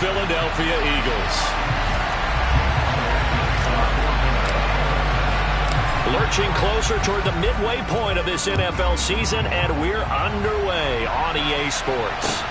Philadelphia Eagles. Lurching closer toward the midway point of this NFL season, and we're underway on EA Sports.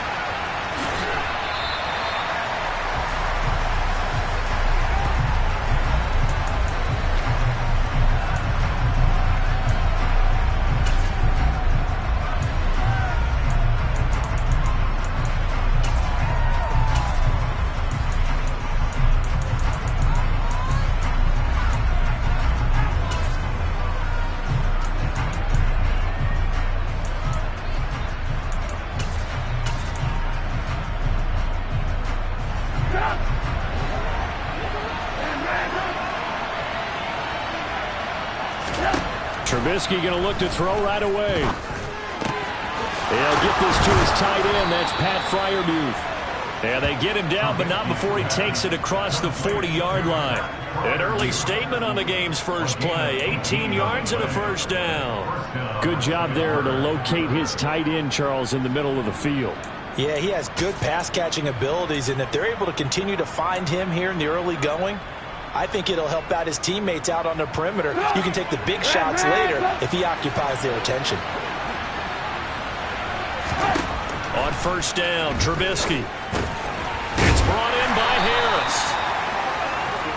Trubisky going to look to throw right away. They'll get this to his tight end. That's Pat Freiermuth. And they get him down, but not before he takes it across the 40-yard line. An early statement on the game's first play. 18 yards and a first down. Good job there to locate his tight end, Charles, in the middle of the field. Yeah, he has good pass-catching abilities, and if they're able to continue to find him here in the early going, I think it'll help out his teammates out on the perimeter. You can take the big shots later if he occupies their attention. On first down, Trubisky. It's brought in by Harris.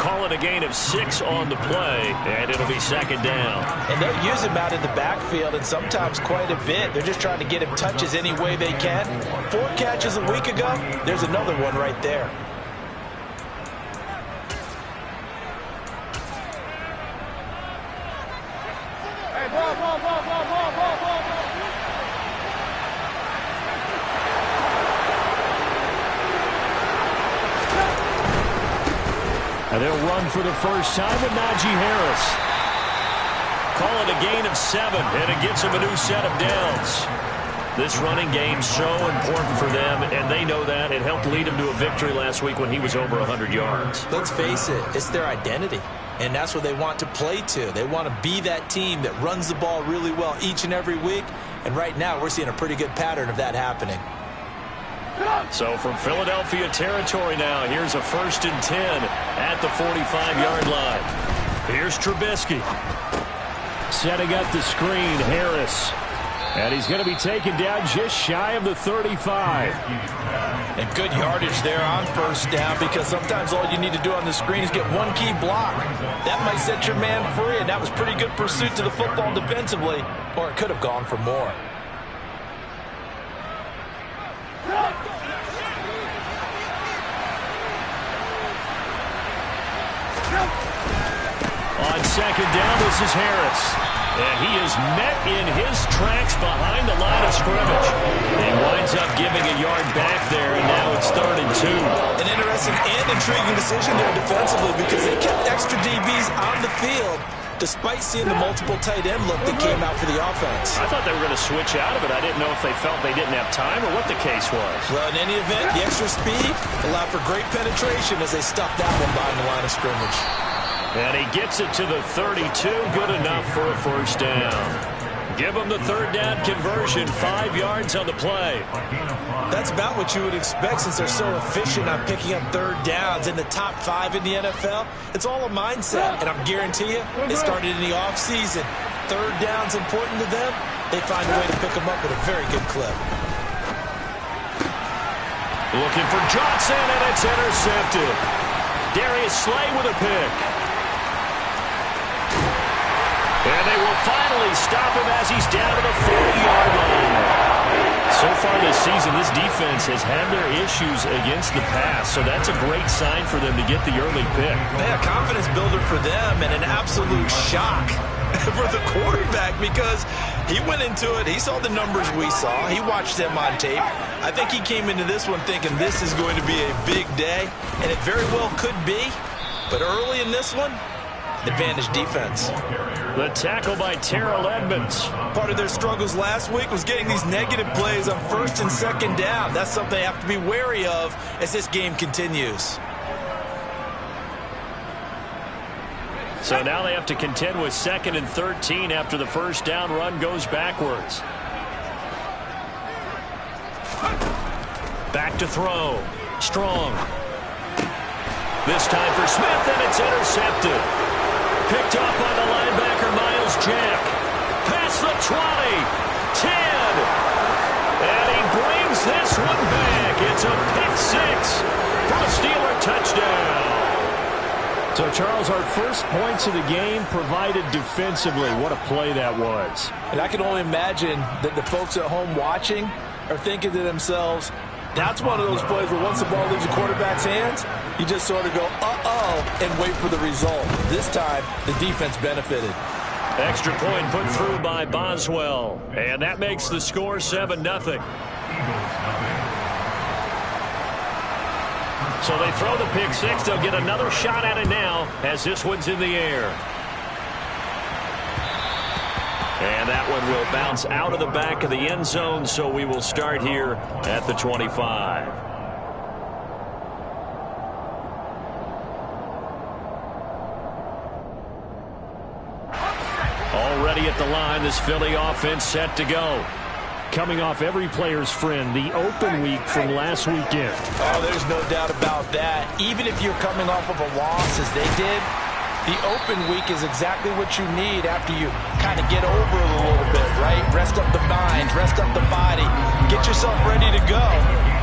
Call it a gain of 6 on the play, and it'll be second down. And they'll use him out in the backfield, and sometimes quite a bit. They're just trying to get him touches any way they can. 4 catches a week ago, there's another one right there. And they'll run for the first time with Najee Harris. Call it a gain of 7, and it gets them a new set of downs. This running game's so important for them, and they know that. It helped lead them to a victory last week when he was over 100 yards. Let's face it, it's their identity, and that's what they want to play to. They want to be that team that runs the ball really well each and every week, and right now we're seeing a pretty good pattern of that happening. So from Philadelphia territory now, here's a 1st and 10 at the 45-yard line. Here's Trubisky. Setting up the screen, Harris. And he's going to be taken down just shy of the 35. And good yardage there on first down, because sometimes all you need to do on the screen is get one key block. That might set your man free, and that was pretty good pursuit to the football defensively, or it could have gone for more. On second down, this is Harris. And he is met in his tracks behind the line of scrimmage. He winds up giving a yard back there, and now it's 3rd and 2. An interesting and intriguing decision there defensively, because they kept extra DBs on the field despite seeing the multiple tight end look that came out for the offense. I thought they were going to switch out of it. I didn't know if they felt they didn't have time or what the case was. Well, in any event, the extra speed allowed for great penetration as they stuffed that one behind the line of scrimmage. And he gets it to the 32. Good enough for a first down. Give him the 3rd down conversion. 5 yards on the play. That's about what you would expect, since they're so efficient on picking up 3rd downs in the top 5 in the NFL. It's all a mindset, and I'm guarantee you, it started in the offseason. 3rd down's important to them. They find a way to pick them up at a very good clip. Looking for Johnson, and it's intercepted. Darius Slay with a pick. And they will finally stop him as he's down to the 40-yard line. So far this season, this defense has had their issues against the pass, so that's a great sign for them to get the early pick. Yeah, confidence builder for them, and an absolute shock for the quarterback, because he went into it, he saw the numbers we saw, he watched them on tape. I think he came into this one thinking this is going to be a big day, and it very well could be, but early in this one, advantage defense. The tackle by Terrell Edmonds. Part of their struggles last week was getting these negative plays on 1st and 2nd down. That's something they have to be wary of as this game continues. So now they have to contend with 2nd and 13 after the first down run goes backwards. Back to throw. strong. This time for Smith, and it's intercepted. Picked off by the linebacker, Miles Jack. Past the 20, 10. And he brings this one back. It's a pick-6 for a Steeler touchdown. So, Charles, our first points of the game provided defensively. What a play that was. And I can only imagine that the folks at home watching are thinking to themselves, that's one of those plays where once the ball leaves the quarterback's hands, you just sort of go, uh-oh, and wait for the result. This time, the defense benefited. Extra point put through by Boswell. And that makes the score 7-0. So they throw the pick-6. They'll get another shot at it now as this one's in the air. And that one will bounce out of the back of the end zone, so we will start here at the 25. Already at the line, this Philly offense set to go. Coming off every player's friend, the open week from last weekend. Oh, there's no doubt about that. Even if you're coming off of a loss as they did, the open week is exactly what you need after you kind of get over it a little bit, right? Rest up the mind, rest up the body, get yourself ready to go.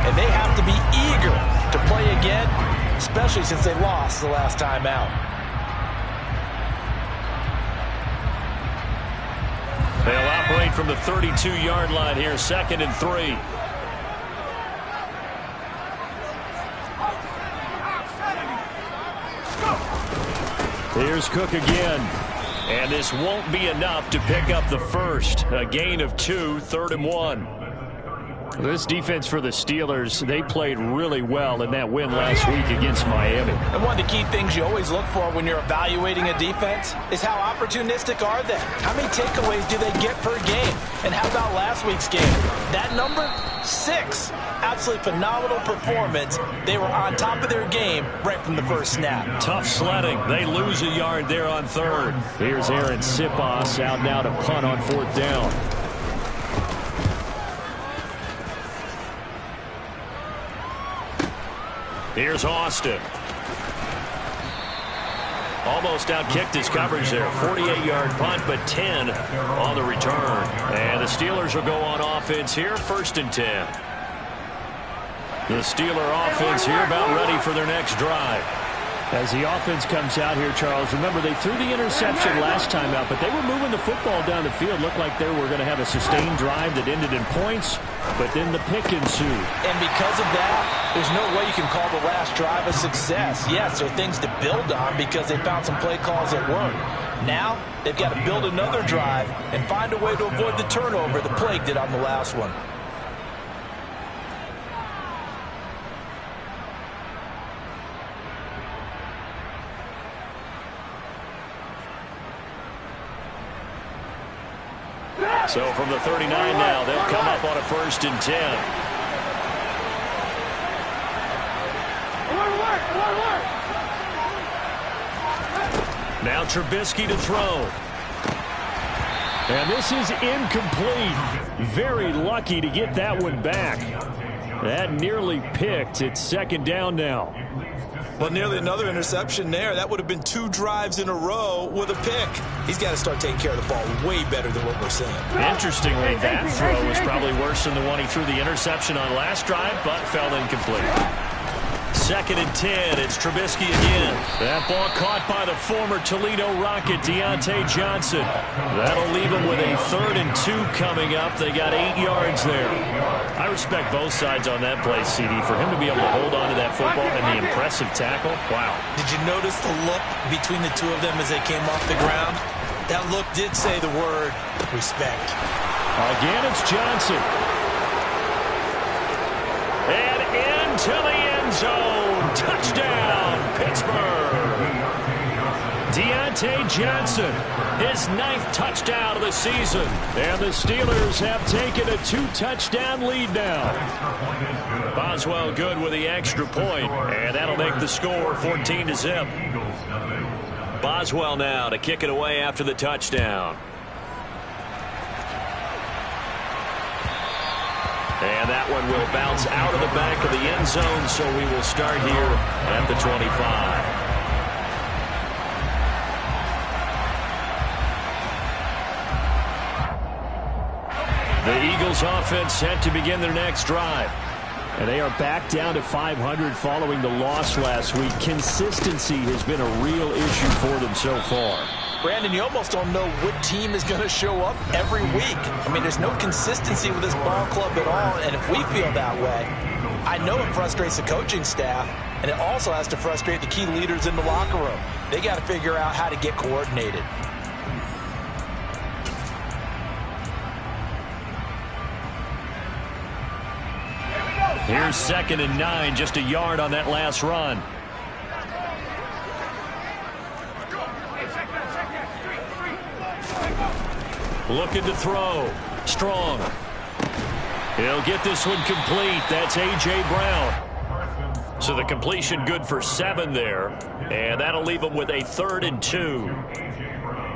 And they have to be eager to play again, especially since they lost the last time out. They'll operate from the 32-yard line here, 2nd and 3. Here's Cook again. And this won't be enough to pick up the first. A gain of 2, 3rd and 1. This defense for the Steelers, they played really well in that win last week against Miami. And one of the key things you always look for when you're evaluating a defense is how opportunistic are they? How many takeaways do they get per game? And how about last week's game? That number? 6. Absolutely phenomenal performance. They were on top of their game right from the first snap. Tough sledding. They lose a yard there on 3rd. Here's Aaron Sipos out now to punt on 4th down. Here's Austin. Almost outkicked his coverage there. 48-yard punt, but 10 on the return. And the Steelers will go on offense here, 1st and 10. The Steeler offense here about ready for their next drive. As the offense comes out here, Charles, remember they threw the interception last time out, but they were moving the football down the field. Looked like they were going to have a sustained drive that ended in points, but then the pick ensued. And because of that, there's no way you can call the last drive a success. Yes, there are things to build on because they found some play calls that work. Now, they've got to build another drive and find a way to avoid the turnover the Plague did on the last one. So from the 39 now, they'll come up on a 1st and 10. Now Trubisky to throw. And this is incomplete. Very lucky to get that one back. That nearly picked. It's 2nd down now. Well, nearly another interception there. That would have been 2 drives in a row with a pick. He's got to start taking care of the ball way better than what we're seeing. Interestingly, that throw was probably worse than the one he threw the interception on last drive, but fell incomplete. 2nd and 10. It's Trubisky again. That ball caught by the former Toledo Rocket, Deontay Johnson. That'll leave him with a 3rd and 2 coming up. They got 8 yards there. I respect both sides on that play, CD. For him to be able to hold on to that football and the impressive tackle, wow. Did you notice the look between the two of them as they came off the ground? That look did say the word respect. Again, it's Johnson. And into the end zone. Touchdown, Pittsburgh. Deontay Johnson, his 9th touchdown of the season. And the Steelers have taken a 2-touchdown lead now. Boswell good with the extra point, and that'll make the score 14-0. Boswell now to kick it away after the touchdown. And that one will bounce out of the back of the end zone, so we will start here at the 25. The Eagles offense set to begin their next drive. And they are back down to 500 following the loss last week. Consistency has been a real issue for them so far. Brandon, you almost don't know what team is going to show up every week. I mean, there's no consistency with this ball club at all, and if we feel that way, I know it frustrates the coaching staff, and it also has to frustrate the key leaders in the locker room. They got to figure out how to get coordinated. Here's 2nd and 9, just a yard on that last run. Looking to throw. Strong. He'll get this one complete. That's A.J. Brown. So the completion good for 7 there. And that'll leave him with a 3rd and 2.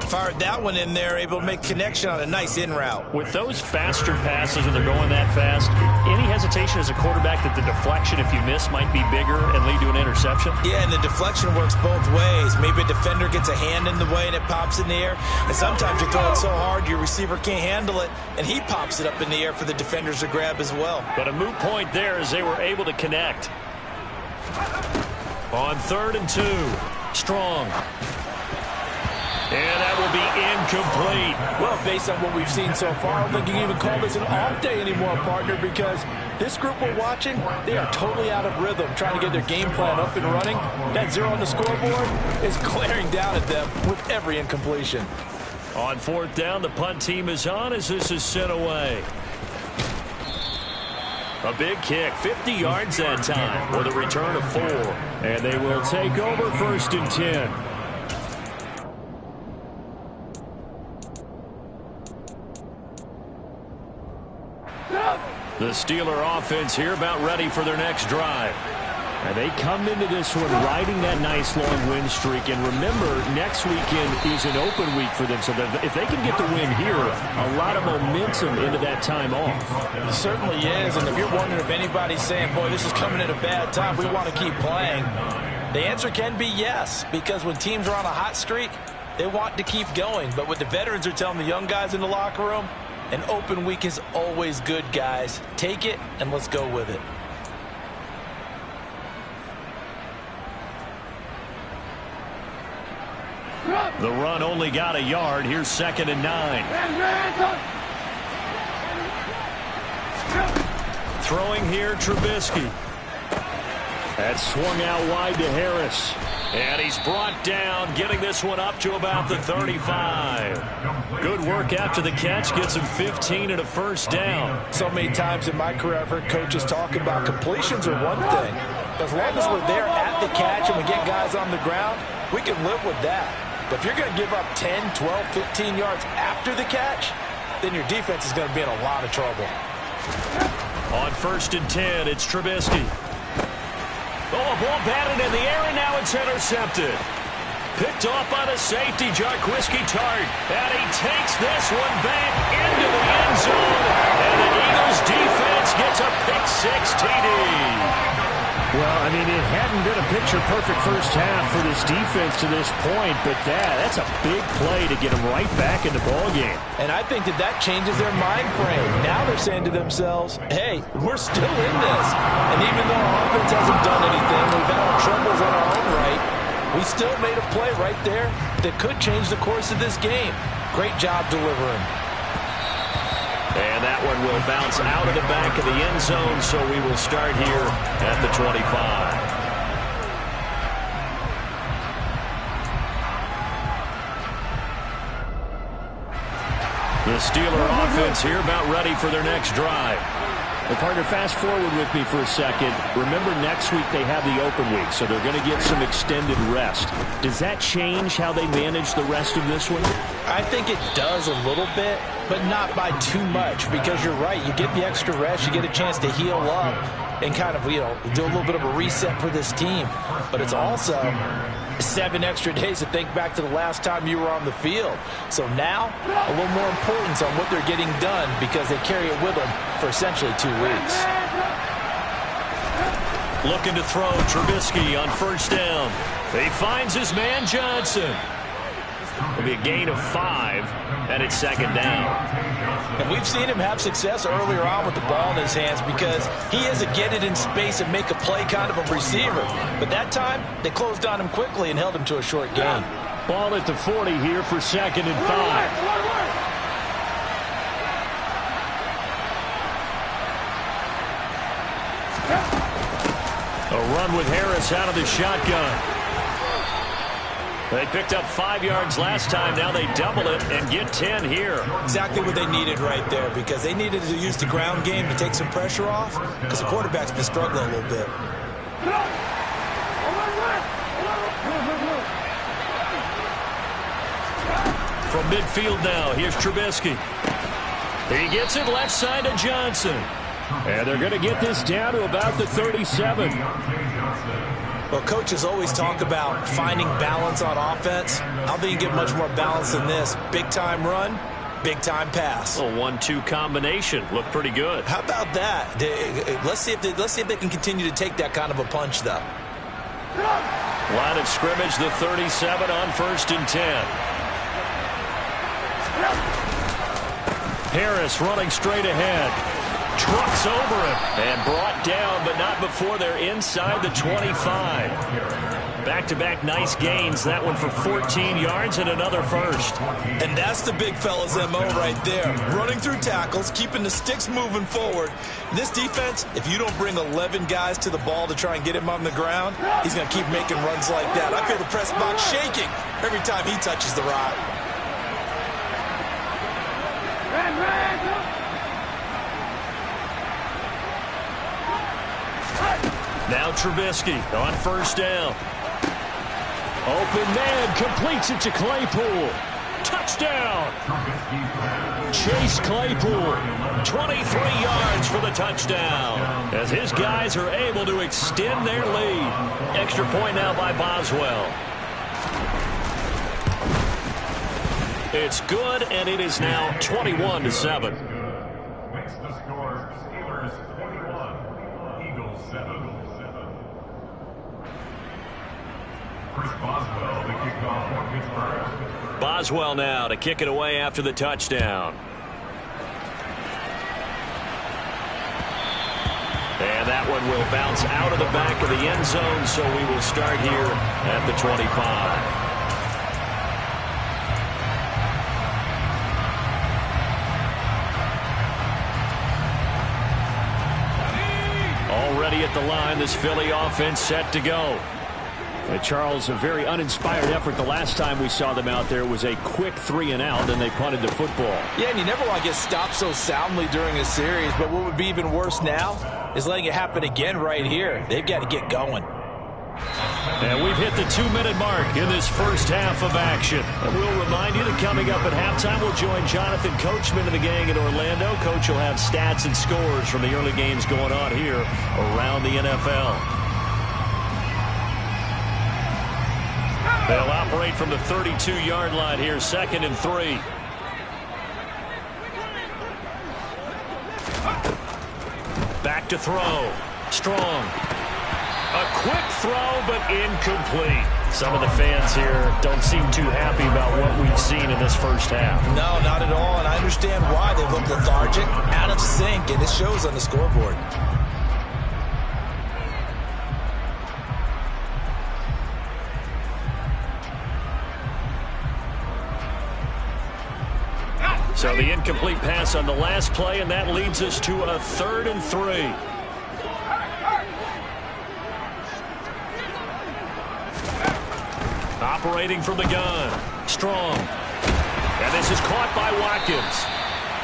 Fired that one in there, able to make connection on a nice in route. With those faster passes and they're going that fast, any hesitation as a quarterback that the deflection, if you miss, might be bigger and lead to an interception? Yeah, and the deflection works both ways. Maybe a defender gets a hand in the way and it pops in the air. And sometimes you throw it so hard your receiver can't handle it, and he pops it up in the air for the defenders to grab as well. But a moot point there as they were able to connect. On 3rd and 2, Strong. And that will be incomplete. Well, based on what we've seen so far, I don't think you can even call this an off day anymore, partner, because this group we're watching, they are totally out of rhythm, trying to get their game plan up and running. That 0 on the scoreboard is glaring down at them with every incompletion. On 4th down, the punt team is on as this is sent away. A big kick, 50 yards that time with a return of 4. And they will take over 1st and 10. The Steeler offense here about ready for their next drive. And they come into this one riding that nice long win streak. And remember, next weekend is an open week for them. So that if they can get the win here, a lot of momentum into that time off. It certainly is. And if you're wondering if anybody's saying, boy, this is coming at a bad time, we want to keep playing, the answer can be yes. Because when teams are on a hot streak, they want to keep going. But what the veterans are telling the young guys in the locker room, an open week is always good, guys. Take it, and let's go with it. The run only got a yard. Here's 2nd and 9. Throwing here, Trubisky. That swung out wide to Harris. And he's brought down, getting this one up to about the 35. Good work after the catch. Gets him 15 and a 1st down. So many times in my career I've heard coaches talk about completions are one thing. As long as we're there at the catch and we get guys on the ground, we can live with that. But if you're going to give up 10, 12, 15 yards after the catch, then your defense is going to be in a lot of trouble. On 1st and 10, it's Trubisky. Oh, a ball batted in the air, and now it's intercepted. Picked off by the safety, Jarquiski Tart. And he takes this one back into the end zone. And the Eagles defense gets a pick-6 TD. Well, I mean, it hadn't been a picture-perfect first half for this defense to this point, but that's a big play to get them right back in the ballgame. And I think that changes their mind frame. Now they're saying to themselves, hey, we're still in this. And even though our offense hasn't done anything, we've had our troubles on our own right, we still made a play right there that could change the course of this game. Great job delivering. And that one will bounce out of the back of the end zone, so we will start here at the 25. The Steeler offense here about ready for their next drive. Well, partner, fast forward with me for a second. Remember, next week they have the open week, so they're going to get some extended rest. Does that change how they manage the rest of this one? I think it does a little bit, but not by too much, because you're right. You get the extra rest, you get a chance to heal up. and kind of, do a little bit of a reset for this team. But it's also 7 extra days to think back to the last time you were on the field. So now, a little more importance on what they're getting done because they carry it with them for essentially 2 weeks. Looking to throw, Trubisky on first down. He finds his man, Johnson. It'll be a gain of 5, and it's second down. And we've seen him have success earlier on with the ball in his hands because he is a get it in space and make a play kind of a receiver. But that time, they closed on him quickly and held him to a short gain. Ball at the 40 here for second and 5. A run with Harris out of the shotgun. They picked up 5 yards last time. Now they double it and get 10 here. Exactly what they needed right there because they needed to use the ground game to take some pressure off because the quarterback's been struggling a little bit. From midfield now, here's Trubisky. He gets it left side to Johnson. And they're going to get this down to about the 37. Well, coaches always talk about finding balance on offense. I don't think you get much more balance than this. Big-time run, big-time pass. A 1-2 combination. Looked pretty good. How about that? Let's see if they can continue to take that kind of a punch, though. Line of scrimmage, the 37 on first and 10. Harris running straight ahead. Trucks over him and brought down, but not before they're inside the 25. Back-to-back nice gains. That one for 14 yards and another first. And that's the big fella's MO right there. Running through tackles, keeping the sticks moving forward. This defense, if you don't bring 11 guys to the ball to try and get him on the ground, he's going to keep making runs like that. I feel the press box shaking every time he touches the rock. Now Trubisky on first down. Open man, completes it to Claypool. Touchdown! Chase Claypool, 23 yards for the touchdown. As his guys are able to extend their lead. Extra point now by Boswell. It's good, and it is now 21-7. Boswell now to kick it away after the touchdown. And that one will bounce out of the back of the end zone, so we will start here at the 25. Already at the line, this Philly offense set to go. Charles, a very uninspired effort. The last time we saw them out there was a quick 3-and-out, and they punted the football. Yeah, and you never want to get stopped so soundly during a series, but what would be even worse now is letting it happen again right here. They've got to get going. And we've hit the 2-minute mark in this first half of action. And we'll remind you that coming up at halftime, we'll join Jonathan Coachman and the gang in Orlando. Coach will have stats and scores from the early games going on here around the NFL. They'll operate from the 32-yard line here, 2nd and 3. Back to throw. Strong. A quick throw, but incomplete. Some of the fans here don't seem too happy about what we've seen in this first half. No, not at all, and I understand why. They look lethargic, out of sync, and it shows on the scoreboard. So the incomplete pass on the last play, and that leads us to a 3rd and 3. Operating from the gun. Strong. And this is caught by Watkins.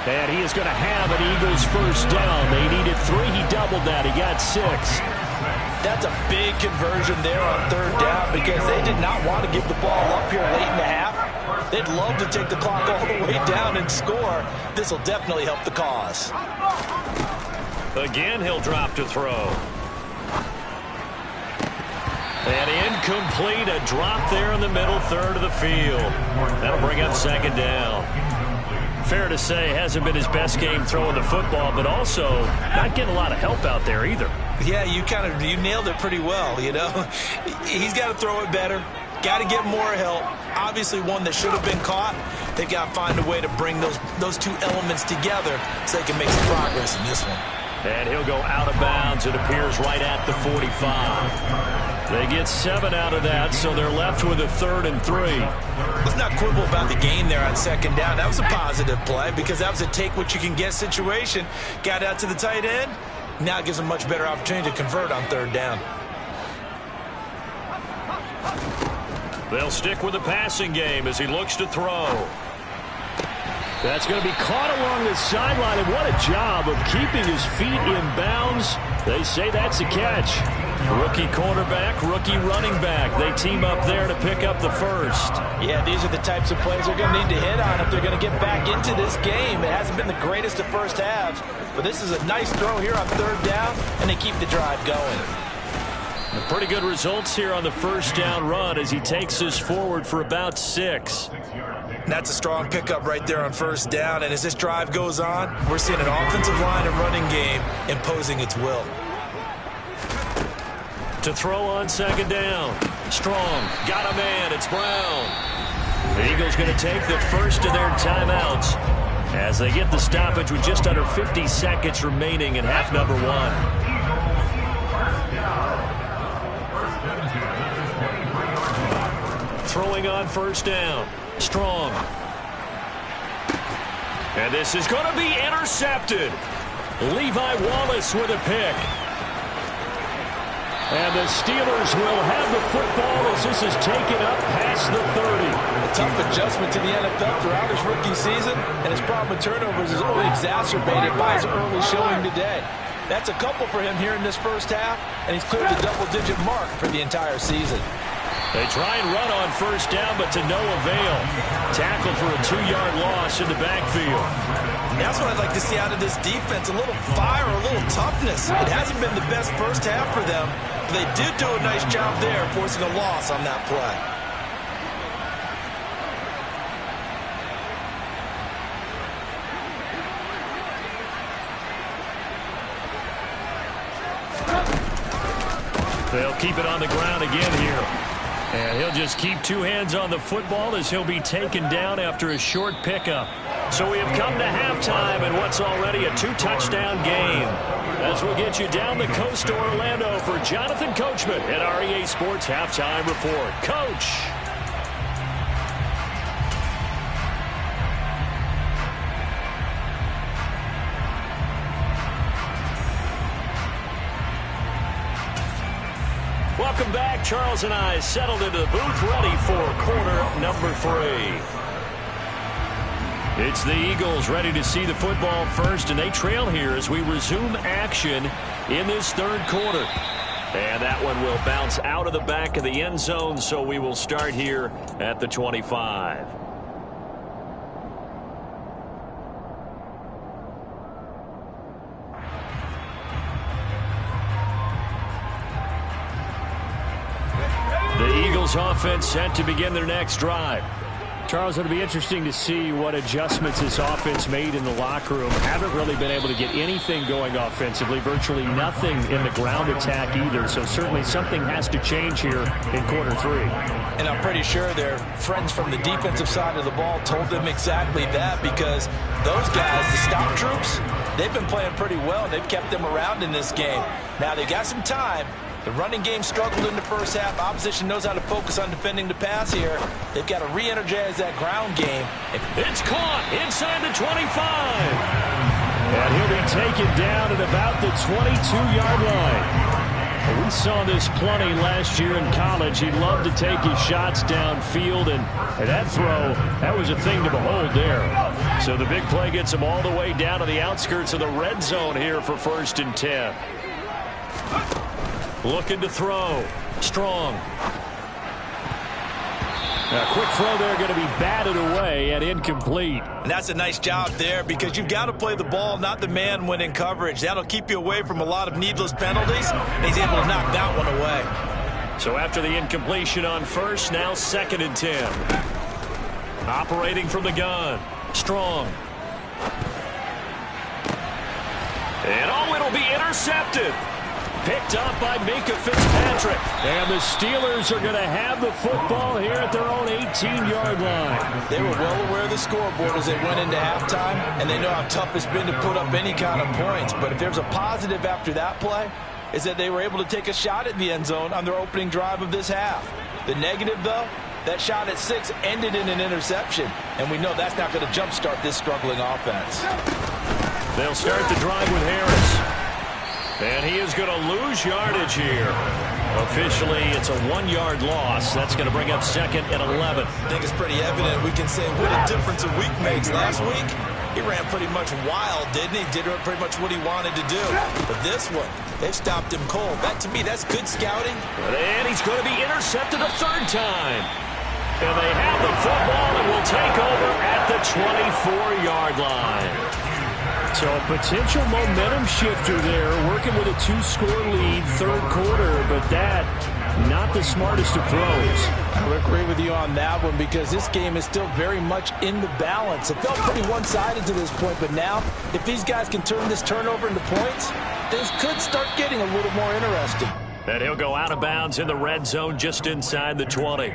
And he is going to have an Eagles first down. They needed 3. He doubled that. He got 6. That's a big conversion there on 3rd down because they did not want to give the ball up here late in the half. They'd love to take the clock all the way down and score. This will definitely help the cause. Again, he'll drop to throw. And incomplete, a drop there in the middle third of the field. That'll bring up second down. Fair to say, hasn't been his best game throwing the football, but also not getting a lot of help out there either. Yeah, you nailed it pretty well, you know. He's got to throw it better. Got to get more help. Obviously one that should have been caught. They've got to find a way to bring those two elements together so they can make some progress in this one. And he'll go out of bounds, it appears, right at the 45. They get 7 out of that, so they're left with a 3rd and 3. Let's not quibble about the gain there on second down. That was a positive play because that was a take-what-you-can-get situation. Got out to the tight end. Now it gives them a much better opportunity to convert on 3rd down. They'll stick with the passing game as he looks to throw. That's going to be caught along the sideline, and what a job of keeping his feet in bounds. They say that's a catch. Rookie quarterback, rookie running back. They team up there to pick up the first. Yeah, these are the types of plays they're going to need to hit on if they're going to get back into this game. It hasn't been the greatest of first halves, but this is a nice throw here on 3rd down, and they keep the drive going. Pretty good results here on the first down run as he takes us forward for about 6. That's a strong pickup right there on 1st down, and as this drive goes on, we're seeing an offensive line and running game imposing its will. To throw on 2nd down. Strong. Got a man. It's Brown. The Eagles going to take the first of their timeouts as they get the stoppage with just under 50 seconds remaining in half number 1. Throwing on 1st down. Strong. And this is going to be intercepted. Levi Wallace with a pick. And the Steelers will have the football as this is taken up past the 30. A tough adjustment to the NFL throughout his rookie season, and his problem with turnovers is only exacerbated by his early showing today. That's a couple for him here in this first half, and he's cleared the double-digit mark for the entire season. They try and run on 1st down, but to no avail. Tackled for a 2-yard loss in the backfield. That's what I'd like to see out of this defense, a little fire, a little toughness. It hasn't been the best first half for them, but they did do a nice job there forcing a loss on that play. They'll keep it on the ground again here. And he'll just keep 2 hands on the football as he'll be taken down after a short pickup. So we have come to halftime in what's already a 2-touchdown game. As we'll get you down the coast to Orlando for Jonathan Coachman at our EA Sports Halftime Report. Coach. Welcome back. Charles and I settled into the booth ready for quarter number 3. It's the Eagles ready to see the football first, and they trail here as we resume action in this 3rd quarter. And that one will bounce out of the back of the end zone, so we will start here at the 25. The Eagles offense set to begin their next drive. Charles, it'll be interesting to see what adjustments this offense made in the locker room. Haven't really been able to get anything going offensively, virtually nothing in the ground attack either. So certainly something has to change here in quarter 3. And I'm pretty sure their friends from the defensive side of the ball told them exactly that, because those guys, the stop troops, they've been playing pretty well. They've kept them around in this game. Now they got some time. The running game struggled in the first half. Opposition knows how to focus on defending the pass here. They've got to re-energize that ground game. It's caught inside the 25. And he'll be taken down at about the 22-yard line. We saw this plenty last year in college. He loved to take his shots downfield, and that throw, that was a thing to behold there. So the big play gets him all the way down to the outskirts of the red zone here for 1st and 10. Looking to throw. Strong. A quick throw there going to be batted away and incomplete. And that's a nice job there because you've got to play the ball, not the man when in coverage. That'll keep you away from a lot of needless penalties, and he's able to knock that one away. So after the incompletion on first, now 2nd and 10. Operating from the gun. Strong. And it'll be intercepted. Picked up by Minka Fitzpatrick. And the Steelers are going to have the football here at their own 18-yard line. They were well aware of the scoreboard as they went into halftime, and they know how tough it's been to put up any kind of points. But if there's a positive after that play, is that they were able to take a shot at the end zone on their opening drive of this half. The negative, though, that shot at 6 ended in an interception, and we know that's not going to jumpstart this struggling offense. They'll start the drive with Harris. And he is going to lose yardage here. Officially, it's a 1-yard loss. That's going to bring up 2nd and 11. I think it's pretty evident. We can say what a difference a week makes. Last week, he ran pretty much wild, didn't he? Did pretty much what he wanted to do. But this one, they stopped him cold. That, to me, that's good scouting. And he's going to be intercepted a 3rd time. And they have the football and will take over at the 24-yard line. So a potential momentum shifter there, working with a 2-score lead, 3rd quarter, but that, not the smartest of throws. I would agree with you on that one because this game is still very much in the balance. It felt pretty one-sided to this point, but now, if these guys can turn this turnover into points, things could start getting a little more interesting. And he'll go out of bounds in the red zone just inside the 20.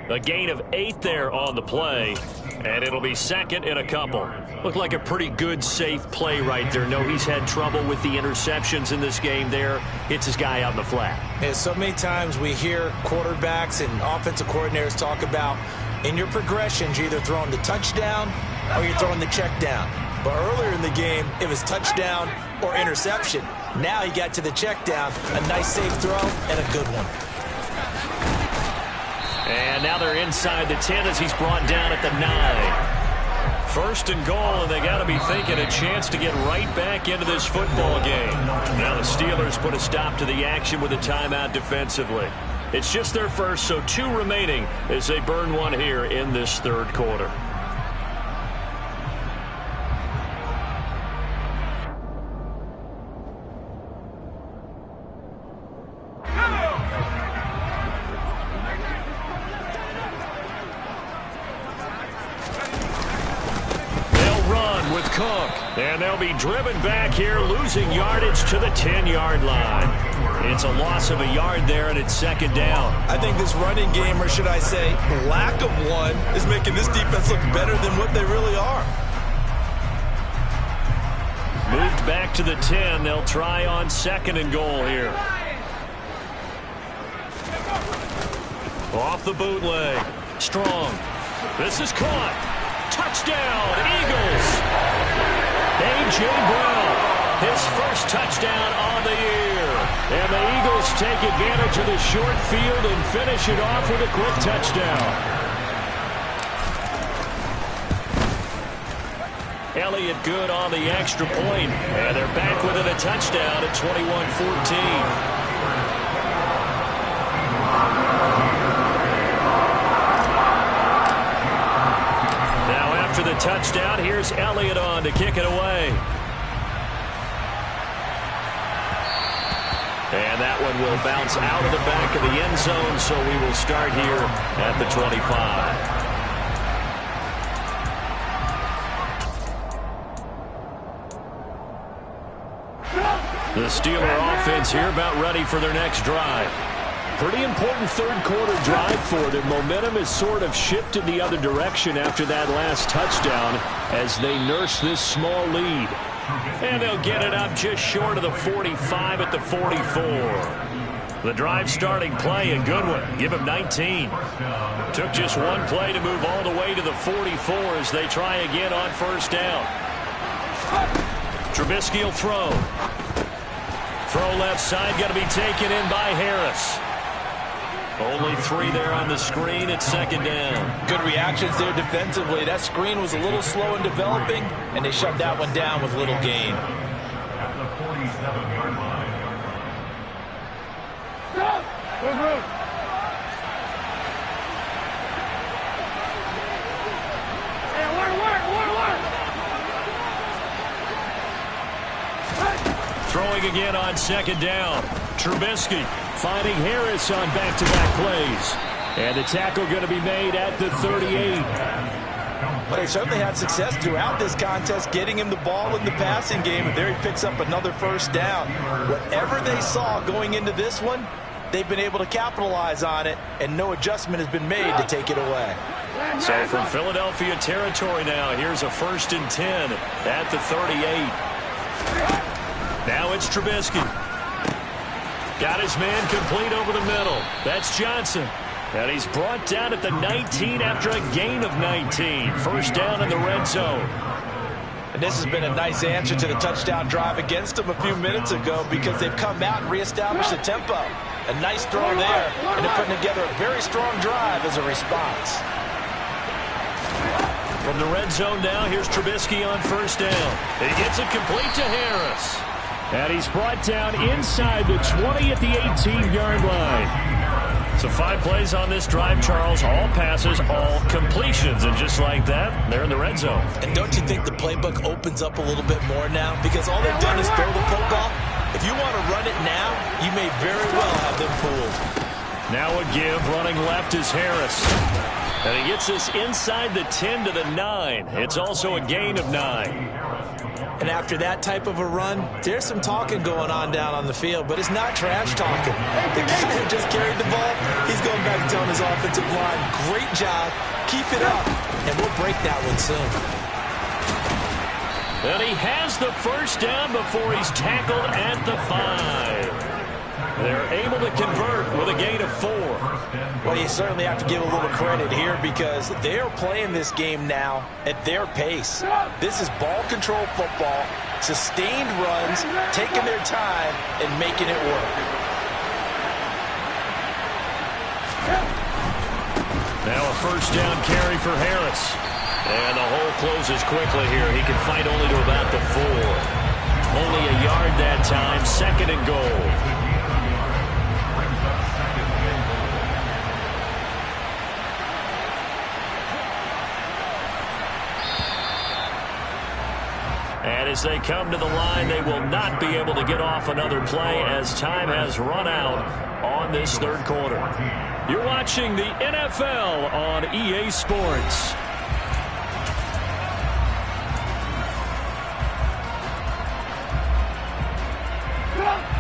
A gain of 8 there on the play, and it'll be 2nd and a couple. Looked like a pretty good, safe play right there. No, he's had trouble with the interceptions in this game there. Hits his guy out in the flat. And so many times we hear quarterbacks and offensive coordinators talk about in your progressions, you're either throwing the touchdown or you're throwing the check down. But earlier in the game, it was touchdown or interception. Now he got to the check down, a nice safe throw, and a good one. And now they're inside the 10 as he's brought down at the 9. 1st and goal, and they got to be thinking a chance to get right back into this football game. Now the Steelers put a stop to the action with a timeout defensively. It's just their first, so 2 remaining as they burn one here in this 3rd quarter. And they'll be driven back here, losing yardage to the 10-yard line. It's a loss of a yard there, and it's 2nd down. I think this running game, or should I say lack of one, is making this defense look better than what they really are. Moved back to the 10. They'll try on 2nd and goal here. Off the bootleg. Strong. This is caught. Touchdown, Eagles. A.J. Brown, his first touchdown on the year. And the Eagles take advantage of the short field and finish it off with a quick touchdown. Elliott good on the extra point. And they're back within a touchdown at 21-14. After the touchdown, here's Elliott on to kick it away. And that one will bounce out of the back of the end zone, so we will start here at the 25. The Steeler offense here about ready for their next drive. Pretty important 3rd quarter drive for them. Momentum has sort of shifted the other direction after that last touchdown as they nurse this small lead. And they'll get it up just short of the 45 at the 44. The drive starting play, a good one. Give him 19. Took just one play to move all the way to the 44 as they try again on 1st down. Trubisky will throw. Throw left side, got to be taken in by Harris. Only 3 there on the screen at 2nd down. Good reactions there defensively. That screen was a little slow in developing, and they shut that one down with little gain. At the 47-yard line. again on second down. Trubisky finding Harris on back-to-back plays. And the tackle going to be made at the 38. But they certainly had success throughout this contest getting him the ball in the passing game, and there he picks up another first down. Whatever they saw going into this one, they've been able to capitalize on it, and no adjustment has been made to take it away. So from Philadelphia territory now, here's a 1st and 10 at the 38. Now it's Trubisky. Got his man complete over the middle. That's Johnson. And he's brought down at the 19 after a gain of 19. First down in the red zone. And this has been a nice answer to the touchdown drive against them a few minutes ago because they've come out and reestablished the tempo. A nice throw there, and they're putting together a very strong drive as a response. From the red zone now, here's Trubisky on first down. He gets it complete to Harris. And he's brought down inside the 20 at the 18-yard line. So 5 plays on this drive, Charles. All passes, all completions. And just like that, they're in the red zone. And don't you think the playbook opens up a little bit more now? Because all they've done is throw the football. If you want to run it now, you may very well have them fooled. Now a give. Running left is Harris. And he gets this inside the 10 to the 9. It's also a gain of 9. And after that type of a run, there's some talking going on down on the field, but it's not trash talking. The guy who just carried the ball, he's going back and telling his offensive line, great job, keep it up, and we'll break that one soon. And he has the first down before he's tackled at the 5. They're able to convert with a gain of 4. Well, you certainly have to give a little credit here because they're playing this game now at their pace. This is ball control football, sustained runs, taking their time and making it work. Now a first down carry for Harris. And the hole closes quickly here. He can fight only to about the 4. Only a yard that time, 2nd and goal. And as they come to the line, they will not be able to get off another play as time has run out on this 3rd quarter. You're watching the NFL on EA Sports.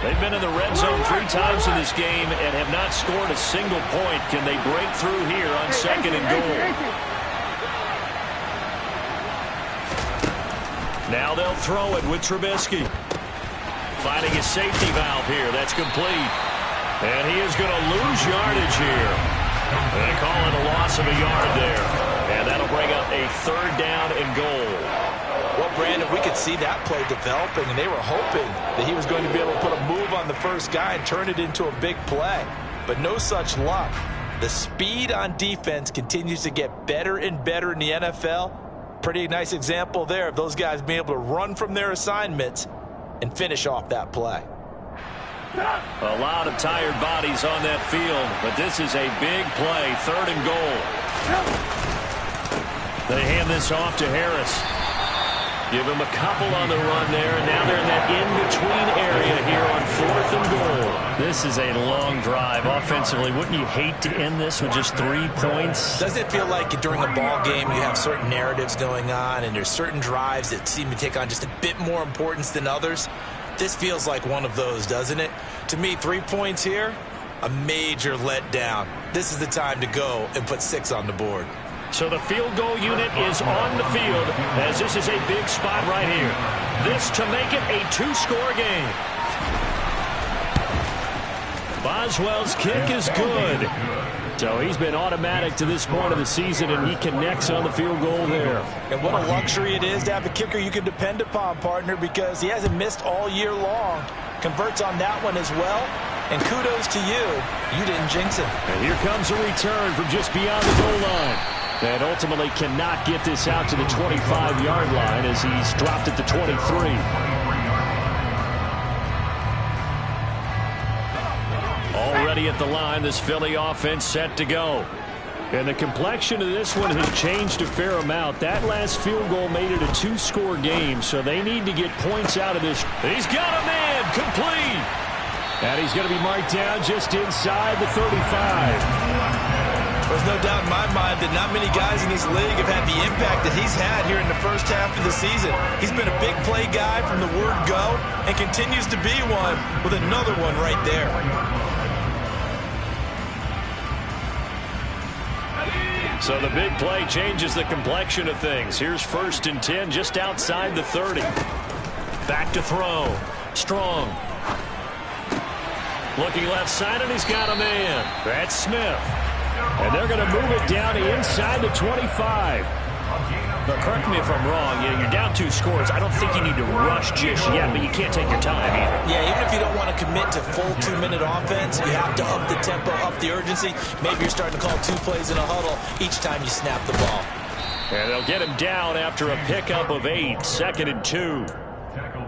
They've been in the red zone 3 times in this game and have not scored a single point. Can they break through here on 2nd and goal? Now they'll throw it with Trubisky. Finding his safety valve here. That's complete. And he is going to lose yardage here. They call it a loss of a yard there. And that'll bring up a 3rd down and goal. Well, Brandon, we could see that play developing, and they were hoping that he was going to be able to put a move on the first guy and turn it into a big play. But no such luck. The speed on defense continues to get better and better in the NFL. Pretty nice example there of those guys being able to run from their assignments and finish off that play. A lot of tired bodies on that field, but this is a big play, 3rd and goal. They hand this off to Harris. Give him a couple on the run there, and now they're in that in-between area here on 4th and goal. This is a long drive. Offensively, wouldn't you hate to end this with just 3 points? Doesn't it feel like during a ball game you have certain narratives going on, and there's certain drives that seem to take on just a bit more importance than others? This feels like one of those, doesn't it? To me, 3 points here, a major letdown. This is the time to go and put 6 on the board. So the field goal unit is on the field as this is a big spot right here. This to make it a 2-score game. Boswell's kick is good. So he's been automatic to this point of the season, and he connects on the field goal there. And what a luxury it is to have a kicker you can depend upon, partner, because he hasn't missed all year long. Converts on that one as well. And kudos to you. You didn't jinx it. And here comes a return from just beyond the goal line. And ultimately cannot get this out to the 25-yard line as he's dropped at the 23. Already at the line, this Philly offense set to go. And the complexion of this one has changed a fair amount. That last field goal made it a two-score game, so they need to get points out of this. He's got a man, complete. And he's going to be marked down just inside the 35. There's no doubt in my mind that not many guys in this league have had the impact that he's had here in the first half of the season. He's been a big play guy from the word go and continues to be one with another one right there. So the big play changes the complexion of things. Here's 1st and 10 just outside the 30. Back to throw. Strong. Looking left side, and he's got a man. That's Smith. And they're going to move it down to inside the 25. Now, correct me if I'm wrong. You're down 2 scores. I don't think you need to rush just yet, but you can't take your time either. Yeah, even if you don't want to commit to full 2-minute offense, you have to up the tempo, up the urgency. Maybe you're starting to call 2 plays in a huddle each time you snap the ball. And they'll get him down after a pickup of 8, 2nd and 2.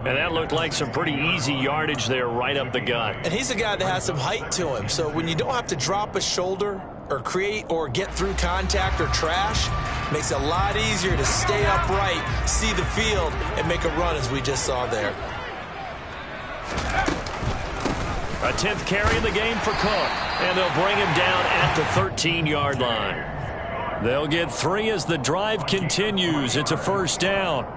And that looked like some pretty easy yardage there right up the gut. And he's a guy that has some height to him. So when you don't have to drop a shoulder or create or get through contact or trash, makes it a lot easier to stay upright, see the field, and make a run as we just saw there. A 10th carry in the game for Cook. And they'll bring him down at the 13-yard line. They'll get 3 as the drive continues. It's a 1st down.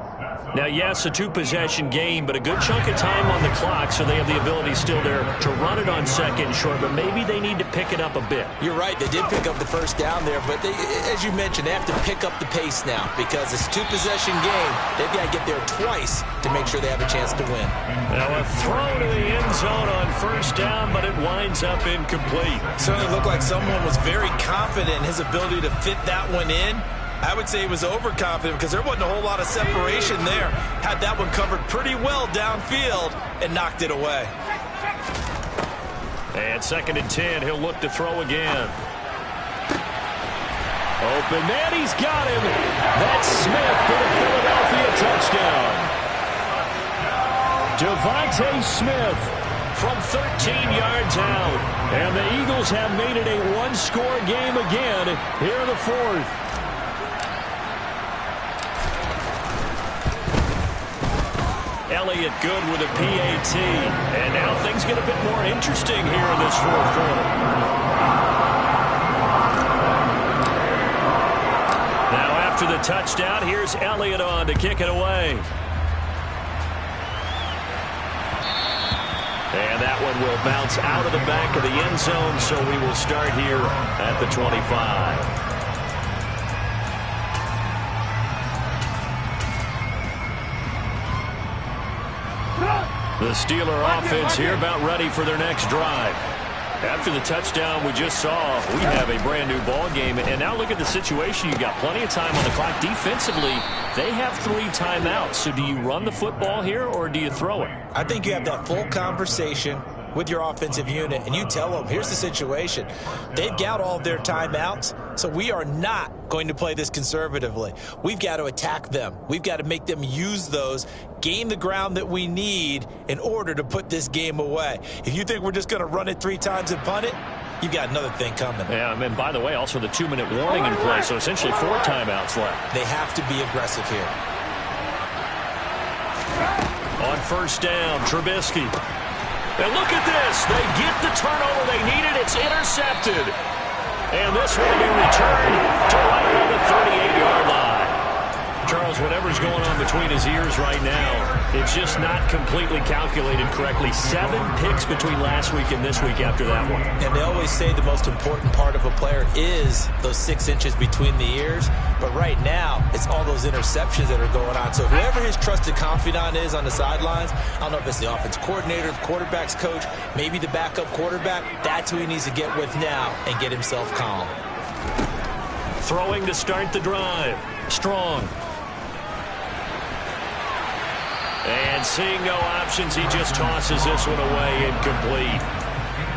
Now, yes, a 2-possession game, but a good chunk of time on the clock, so they have the ability still there to run it on 2nd and short, but maybe they need to pick it up a bit. You're right. They did pick up the 1st down there, but as you mentioned, they have to pick up the pace now because it's a 2-possession game. They've got to get there twice to make sure they have a chance to win. Now, a throw to the end zone on 1st down, but it winds up incomplete. Certainly looked like someone was very confident in his ability to fit that one in. I would say he was overconfident because there wasn't a whole lot of separation there. Had that one covered pretty well downfield and knocked it away. And 2nd and 10, he'll look to throw again. Open man, he's got him. That's Smith for the Philadelphia touchdown. Devontae Smith from 13 yards out. And the Eagles have made it a 1-score game again here in the 4th. Elliott good with a PAT. And now things get a bit more interesting here in this 4th quarter. Now after the touchdown, here's Elliott on to kick it away. And that one will bounce out of the back of the end zone, so we will start here at the 25. The Steeler offense here about ready for their next drive. After the touchdown we just saw, we have a brand new ball game. And now look at the situation. You've got plenty of time on the clock. Defensively, they have 3 timeouts. So do you run the football here or do you throw it? I think you have that full conversation with your offensive unit, and you tell them, here's the situation. They've got all of their timeouts, so we are not going to play this conservatively. We've got to attack them. We've got to make them use those, gain the ground that we need in order to put this game away. If you think we're just going to run it 3 times and punt it, you've got another thing coming. Yeah, and by the way, also the 2-minute warning in play, so essentially 4 timeouts left. They have to be aggressive here. On 1st down, Trubisky. And look at this. They get the turnover they needed. It's intercepted. And this will be returned to right around the 38-yard line. Charles, whatever's going on between his ears right now, it's just not completely calculated correctly. 7 picks between last week and this week after that one. And they always say the most important part of a player is those 6 inches between the ears. But right now, it's all those interceptions that are going on. So whoever his trusted confidant is on the sidelines, I don't know if it's the offense coordinator, the quarterback's coach, maybe the backup quarterback, that's who he needs to get with now and get himself calm. Throwing to start the drive. Strong. And seeing no options, he just tosses this one away, incomplete.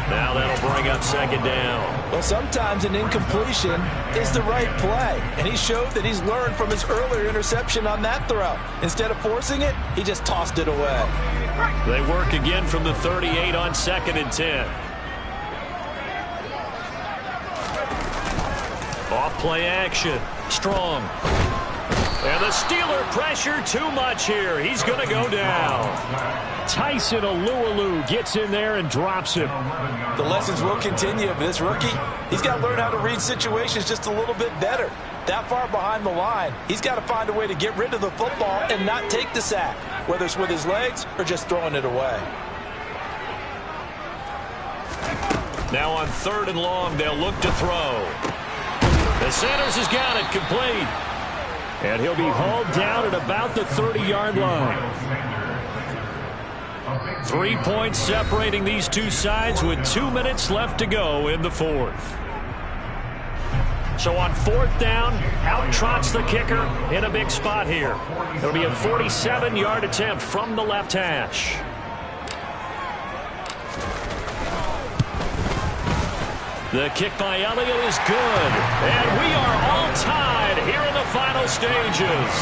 Now that'll bring up 2nd down. Well, sometimes an incompletion is the right play. And he showed that he's learned from his earlier interception on that throw. Instead of forcing it, he just tossed it away. They work again from the 38 on 2nd and 10. Off play action. Strong. And the Steeler pressure too much here. He's going to go down. Tyson Alualu gets in there and drops him. The lessons will continue, but this rookie, he's got to learn how to read situations just a little bit better. That far behind the line, he's got to find a way to get rid of the football and not take the sack, whether it's with his legs or just throwing it away. Now on 3rd and long, they'll look to throw. The Sanders has got it complete. And he'll be hauled down at about the 30-yard line. 3 points separating these two sides with 2 minutes left to go in the 4th. So on 4th down, out trots the kicker in a big spot here. It'll be a 47-yard attempt from the left hash. The kick by Elliott is good. And we are all tied here in the final stages.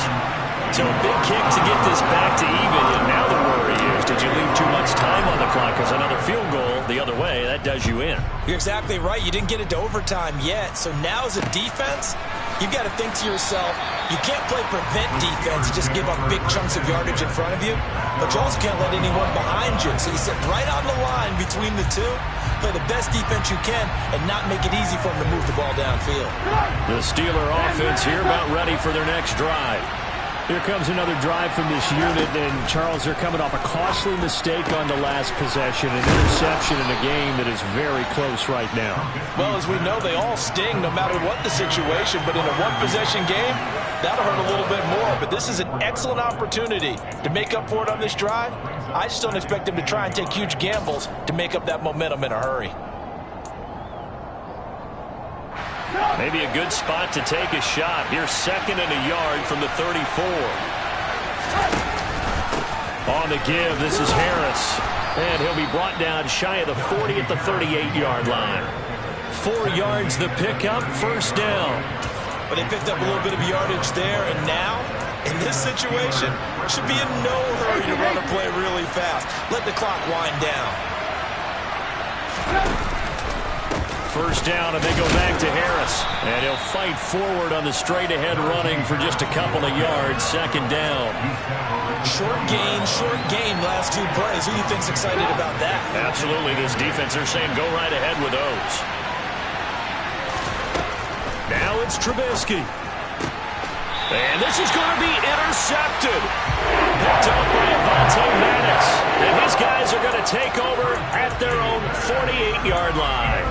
So a big kick to get this back to even. And now the worry is, did you leave too much time on the clock? Because another field goal the other way, that does you in. You're exactly right. You didn't get it to overtime yet. So now as a defense, you've got to think to yourself, you can't play prevent defense and just give up big chunks of yardage in front of you. But you also can't let anyone behind you. So you sit right on the line between the two, play the best defense you can, and not make it easy for them to move the ball downfield. The Steeler offense here about ready for their next drive. Here comes another drive from this unit, and Charles, they're coming off a costly mistake on the last possession, an interception in a game that is very close right now. Well, as we know, they all sting no matter what the situation, but in a one-possession game, that'll hurt a little bit more. But this is an excellent opportunity to make up for it on this drive. I just don't expect them to try and take huge gambles to make up that momentum in a hurry. Maybe a good spot to take a shot. Here's 2nd and a yard from the 34. On the give, this is Harris. And he'll be brought down shy of the 40 at the 38-yard line. 4 yards the pickup, 1st down. But they picked up a little bit of yardage there, and now, in this situation, should be in no hurry to run a play really fast. Let the clock wind down. 1st down, and they go back to Harris. And he'll fight forward on the straight-ahead running for just a couple of yards. 2nd down. Short gain, last 2 plays. Who do you think's excited about that? Absolutely. This defense, they're saying go right ahead with those. Now it's Trubisky. And this is going to be intercepted. Picked up by Avonte Maddox. And his guys are going to take over at their own 48-yard line.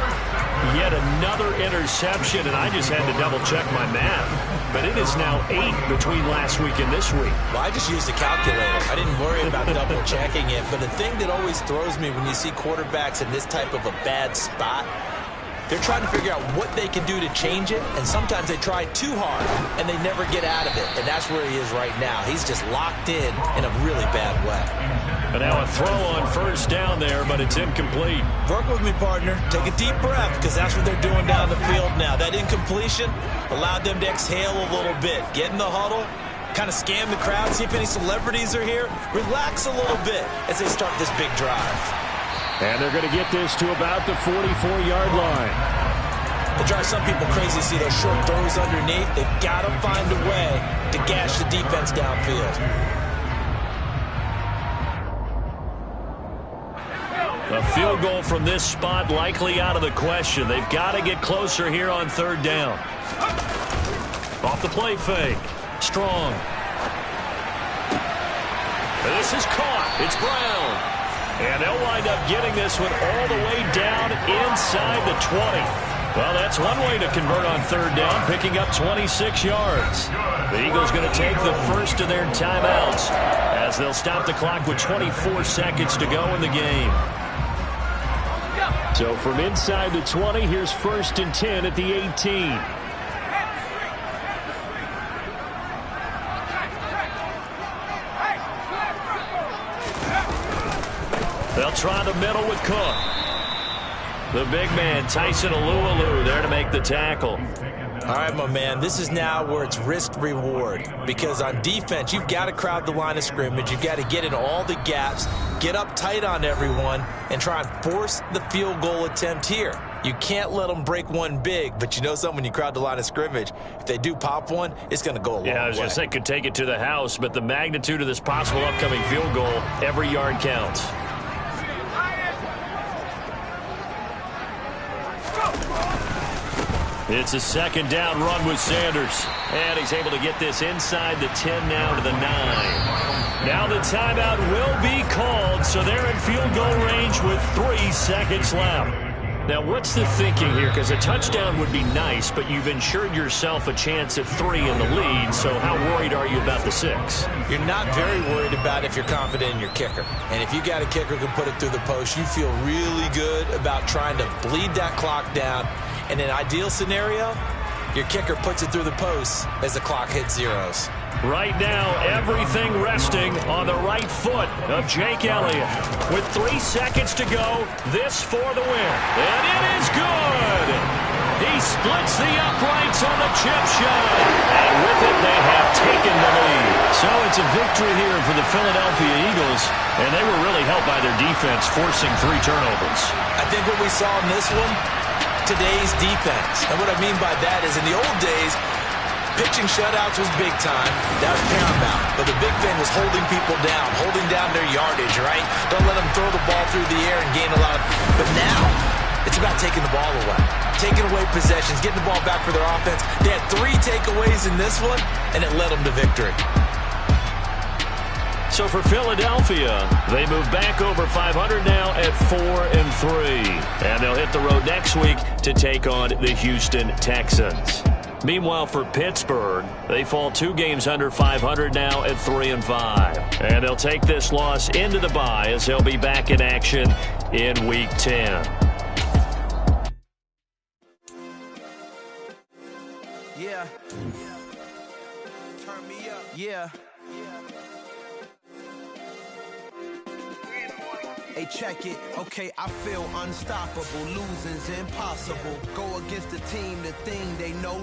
Yet another interception, and I just had to double-check my math. But it is now 8 between last week and this week. Well, I just used a calculator. I didn't worry about double-checking it. But the thing that always throws me when you see quarterbacks in this type of a bad spot, they're trying to figure out what they can do to change it, and sometimes they try too hard, and they never get out of it. And that's where he is right now. He's just locked in a really bad way. And now a throw on 1st down there, but it's incomplete. Work with me, partner. Take a deep breath, because that's what they're doing down the field now. That incompletion allowed them to exhale a little bit. Get in the huddle, kind of scan the crowd, see if any celebrities are here. Relax a little bit as they start this big drive. And they're going to get this to about the 44-yard line. It drives some people crazy to see those short throws underneath. They've got to find a way to gash the defense downfield. A field goal from this spot likely out of the question. They've got to get closer here on 3rd down. Off the play fake. Strong. This is caught. It's Brown. And they'll wind up getting this one all the way down inside the 20. Well, that's one way to convert on 3rd down, picking up 26 yards. The Eagles going to take the first of their timeouts as they'll stop the clock with 24 seconds to go in the game. So from inside the 20, here's 1st and 10 at the 18. They'll try the middle with Cook. The big man, Tyson Alualu, there to make the tackle. All right, my man, this is now where it's risk-reward. Because on defense, you've got to crowd the line of scrimmage. You've got to get in all the gaps, get up tight on everyone, and try and force the field goal attempt here. You can't let them break one big, but you know something, when you crowd the line of scrimmage, if they do pop one, it's going to go a long way. Yeah, I was going to say could take it to the house, but the magnitude of this possible upcoming field goal, every yard counts. It's a second down run with Sanders. And he's able to get this inside the 10 now to the 9. Now the timeout will be called, so they're in field goal range with 3 seconds left. Now, what's the thinking here? Because a touchdown would be nice, but you've ensured yourself a chance at 3 in the lead, so how worried are you about the 6? You're not very worried about if you're confident in your kicker. And if you got a kicker who can put it through the post, you feel really good about trying to bleed that clock down. In an ideal scenario, your kicker puts it through the post as the clock hits zeros. Right now, everything resting on the right foot of Jake Elliott. With 3 seconds to go, this for the win. And it is good! He splits the uprights on the chip shot. And with it, they have taken the lead. So it's a victory here for the Philadelphia Eagles. And they were really helped by their defense, forcing 3 turnovers. I think what we saw in this one, today's defense. And what I mean by that is in the old days, pitching shutouts was big time. That was paramount. But the big thing was holding people down, holding down their yardage, right? Don't let them throw the ball through the air and gain a lot. But now, it's about taking the ball away. Taking away possessions, getting the ball back for their offense. They had 3 takeaways in this one, and it led them to victory. So for Philadelphia, they move back over 500 now at 4-3. And they'll hit the road next week to take on the Houston Texans. Meanwhile, for Pittsburgh, they fall 2 games under 500 now at 3-5. And they'll take this loss into the bye as they'll be back in action in Week 10. Yeah. Turn me up. Yeah. Hey, check it. Okay, I feel unstoppable. Losing's impossible. Go against the team, the thing they know.